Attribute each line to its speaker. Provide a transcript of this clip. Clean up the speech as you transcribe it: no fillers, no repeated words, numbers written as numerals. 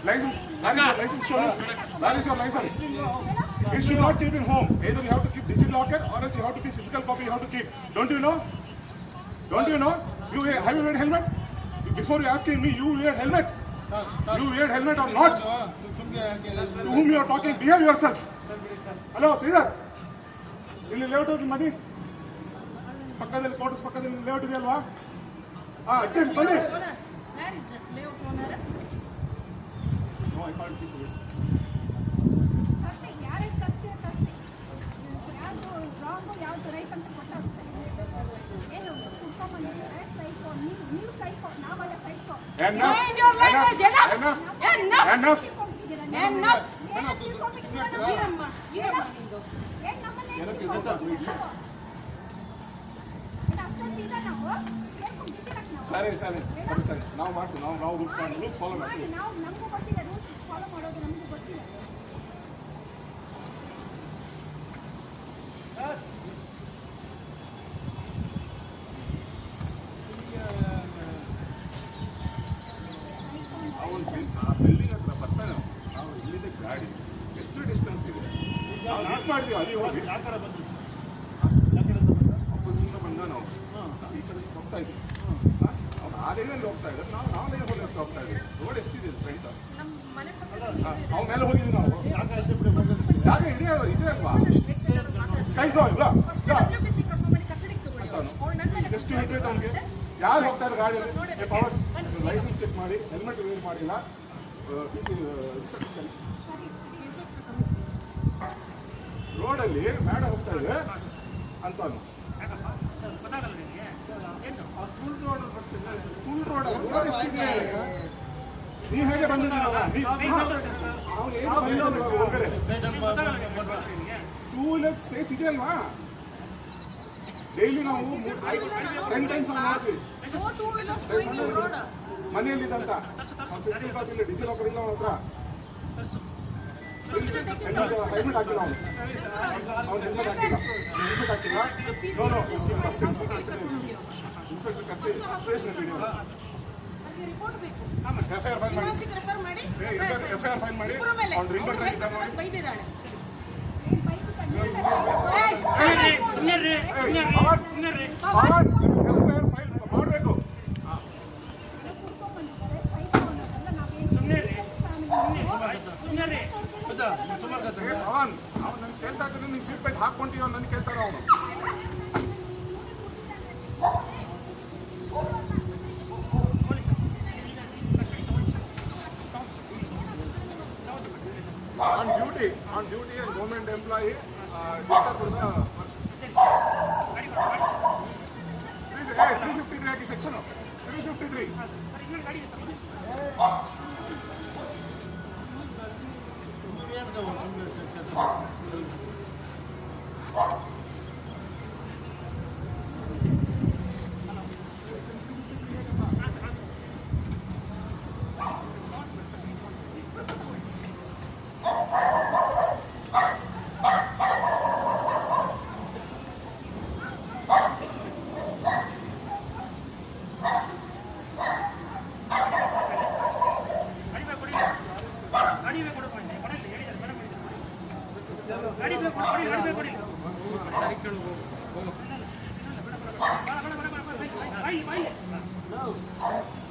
Speaker 1: License show me. Where is your license? It should not keep in home. Either you have to keep DigiLocker or else you have to keep physical copy. You have to keep. Don't you know? Don't you know? Have you wear helmet? Before you asking me, you wear helmet? You wear helmet or not? To whom you are talking? Behave yourself. Hello, Sridhar. ಇಲ್ಲಿ layout ಹೋಗಿ ಮಾಡಿ ಪಕ್ಕದಲ್ಲಿ ಕೋಟಸ್ ಪಕ್ಕದಲ್ಲಿ layout ಇದೆ ಅಲ್ವಾ? Urgent ಬನ್ನಿ. No, I can't see it. ಸರಿ ನಾವು ಮಾಡ್ತೀವಿ. ನಾವು ರೂಲ್ಸ್ ಫಾಲೋ ಮಾಡ್ತೀವಿ. ಬಿಲ್ಡಿಂಗ್ ಹತ್ರ ಬರ್ತಾನೆ ನಾವು ಇಲ್ಲಿದೆ ಗಾಡಿ ಎಷ್ಟು ಡಿಸ್ಟೆನ್ಸ್ ಇದೆ ನಾವು ನಾಟ್ ಮಾಡ್ತೀವಿ. ಅಲ್ಲಿ ಹೋಗಿ ಆ ಕಡೆ ಬಂದು ಅಪೋಸಿಟ್ ಬಂದ ನಾವು ಈ ಕಡೆ ಹೋಗ್ತಾ ಇದ್ದೀವಿ. ಅದೇನಲ್ಲಿ ಹೋಗ್ತಾ ಇದ್ದಾರೆ ನಾವು ಹೋಗ್ತಾ ಇದ್ದೀವಿ. ರೋಡ್ ಎಷ್ಟಿದೆ ಫ್ರೆಂಟ್ ನಾವು ಮೇಲೆ ಹೋಗಿದ್ದೀವಿ. ನಾವು ಜಾಗ ಇದೆ ಅಲ್ವಾ? ಕೈದು ಅಲ್ವಾ? ಎಷ್ಟು ಹಿಡಿಯುತ್ತೆ ಅವ್ನಿಗೆ? ಯಾರು ಹೋಗ್ತಾರೆ ಗಾಡಿಯಲ್ಲಿ? ಪವರ್ ಲೈಸೆನ್ಸ್ ಚೆಕ್ ಮಾಡಿ, ಹೆಲ್ಮೆಟ್ ವೇರ್ ಮಾಡಿಲ್ಲ, ರೋಡಲ್ಲಿ ಮೇಡ ಹೋಗ್ತಾ ಇದೆ ಅಂತ ಫುಲ್ ರೋಡ್ ನೀವು ಹೇಗೆ ಬಂದಿದ್ದೀರಲ್ಲ, ಟೂ ಲೆಗ್ ಸ್ಪೇಸ್ ಇದೆ ಅಲ್ವಾ? ಡೈಲಿ ನಾವು 10 times ಮಾಡ್ತೀವಿ ಮನೆಯಲ್ಲಿದ್ದಂತ. ಫಿಸಿಕಲ್ ಕಾಪಿ ಇಲ್ಲ, ಡಿಜಿಲಾಕರ್ ಇಲ್ಲ ಅವನ ಹತ್ರ. ಹೆಲ್ಮೆಟ್ ಹಾಕಿಲ್ಲ ಅವನು ಹೆಲ್ಮೆಟ್ ಹಾಕಿಲ್ಲ. ಇನ್ಸ್ಪೆಕ್ಟರ್ ಕರ್ಸಿ ಸ್ಟೇಷನ್ ವಿಡಿಯೋ ಎಫ್ಐಆರ್ ಫೈಲ್ ಮಾಡಿ ಅವ್ನು ರಿಂಗ್ ಮಾಡಬೇಕು. ಅವನು ನನ್ಗೆ ಕೇಳ್ತಾ ಇದ್ದೀನಿ, ನೀನು ಸೀಟ್ ಬೆಲ್ಟ್ ಹಾಕ್ಕೊಂತೀವ ನನ್ಗೆ ಕೇಳ್ತಾರ ಅವನು. On duty and government employee, hey, 353 hockey section 353. No.